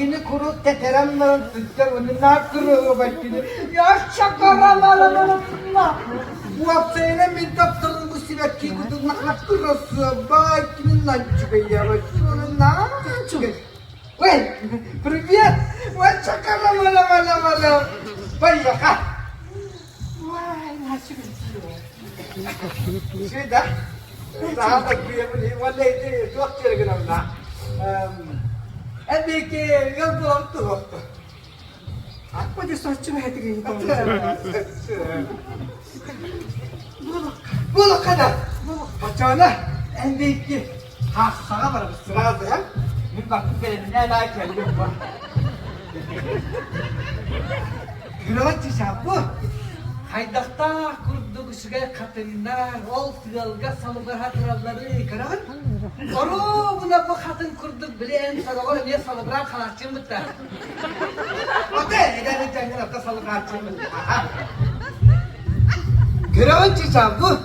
ikini kuru teteremden tutacak onu nakırıyor başını. Ya şakaram. Bu hafsayla min taptırın bu sivetki kutu nakırıyorsun. Bak kimin lan çıkıyor başını nakırıyor. Ой, привет! Вот чакала-мала-мала-мала! Поехали! Ой, начали. Сюда. Да, так приехали. Вот эти доктор гномна. Эдики, я доктор. А куда сочи на эти гномна? Було kadar. Bacağına endeki hastaya var sırada ya. Bir bakın benim ne daha kelime var. Gülüvacı bu. Haydakta kurduk şuraya katınlar, ol tığalga salıgar hatıralları karan. Oru buna bu katın kurduk bilen salıgar niye salıgar kalatçım bitti. Ote ederi cengen hafta salıgar kalatçım bitti. Gülüvacı bu.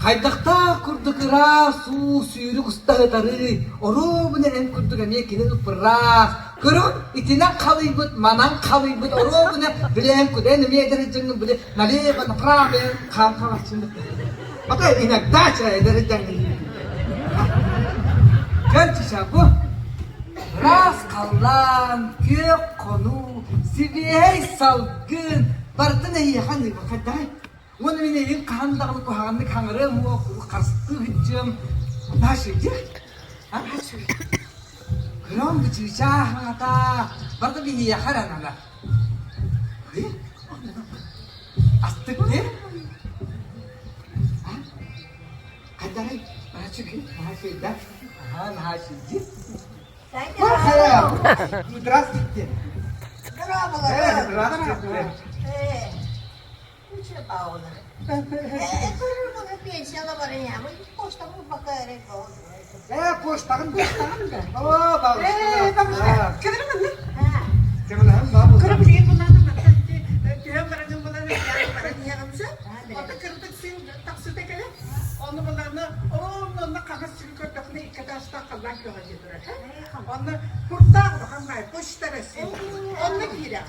Haydakta kurduk ras, su suyuruk ustahtarı. Oru bunu en kurduk aniye kine upras. Kurun itina kalibut, manan kalibut. Oru bunu bilen kude nemiye derecengin bile. Nali bana prame kam kalaşın. Maka inak daça derecengin. Gerçi bu. Ras kallan, kök konu, siviyey salgın. Bartın iyi hani bakaday. Onu benim kanımda kuhanı kanırım o karstı hıcım. Nasıl ya? Nasıl? Kram bici şahata. Barda bir yaharan ala. Astık ne? Kadaray. Nasıl da? Nasıl ya? Merhaba. Здравствуйте. Здравствуйте. Uçuyor bağlı. Kırılmadı pensiyalı var ya. Bu poştamı bakarım. Poştağın da. Oo, bak. Kırılmadı mı? Ha. Kırılmadı mı? Kırılmadı değil bunlardan da. Diyorum bana bunları yarımsa. O da kırıldık sen taksite gele. Onu bunlarını onunla kakas çıkıyor kapını iki taşta kalmak yok acıdır. Onu kurtar bakalım ben poştarası. Onu girer.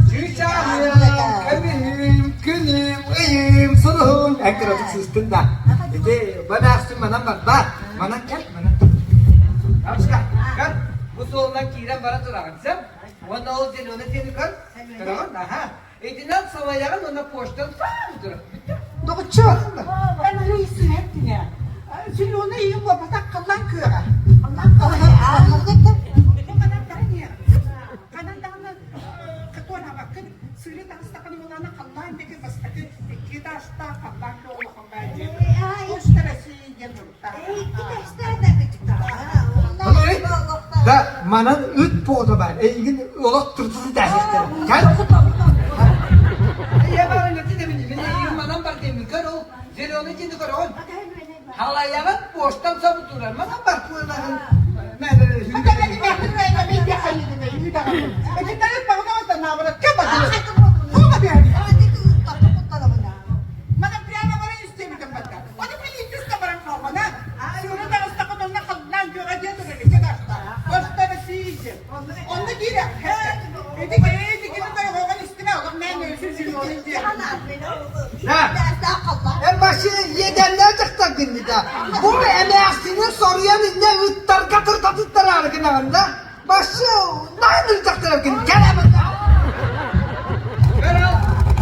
Çiçeğim, günüm, ıyım, sunum. Ekranı sistin da. İşte bana aksın bana bak. Bana gel, bana. Amşka, gel. Bu solundan kiren bana durağın sen. Onu o zil, onu seni kır. Durağın, aha. Edinden salayağın ona poştan sağ durur. Doğuçu. Ben öyle isim ettin ya. Şimdi onu iyi bu batak kallan köre. Allah'ım anladım. Bu kadar da niye? Kanadağına katona bakın. Sürü dansta kanımlarına kallan peki bastaki iki taşta kallan köre olakon bence. Poştarası yanırda. Gideşler de küçük daha. Da manan üt poğda ben. Egin olak tırtısı dersekler. Gel. Ya bana ne dedim? Benim manam var demin kar o. Zeli onu kendi kar o. Halayağın boştan sabı durar. Manam var kuğuların. Hadi beni bekleyin. Ben bir hayır demeyin. Peki nerede bağlamaz da ne var? Kim bakıyor? Olmadı yani. Mana piyano mo rin istemedim bata. Ano pilitis ka parang normal na? Siguro na gusto ko nung nakaglan yung radyo to rin. Kaya basta na sige. Onda gira. Hindi kita tayo ko kalis na. Huwag na yun. Sinunin diye. En başı yedenler çıktı günlüde. Bu emeğini soruyan ne ıttar katır tatıtlar argınağında. Başı ne ıttaktır günlüde. Gel hemen. Kral.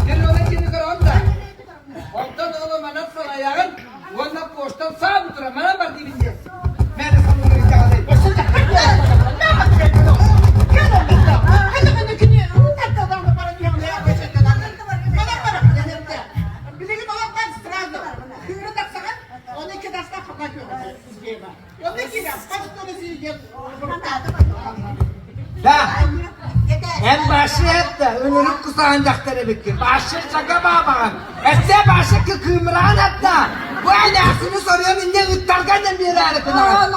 Gel ona şimdi kral da. Ondan oğlum bana salayağın. Ondan poştan sağ tuturam. Bana bak dibinde. Ben de sana bunu rica edeyim. Basta na. Ne yapacağım? Gel orada. Hadi bana kini. Tatlı da para diye ne yapacağım? Bana para. Bildiğin olan ben strada. Kuyruğu taksana. Onu iki taşta kapatıyor. Onu gira. Pastorası yiyor. Da. En başı hep de önürüp kusağıncakları bitti. Başı şaka bağbağın. Etse başı ki kımrağın hatta. Bu elasını soruyor. Ne ıttarken de bir yere kınağı.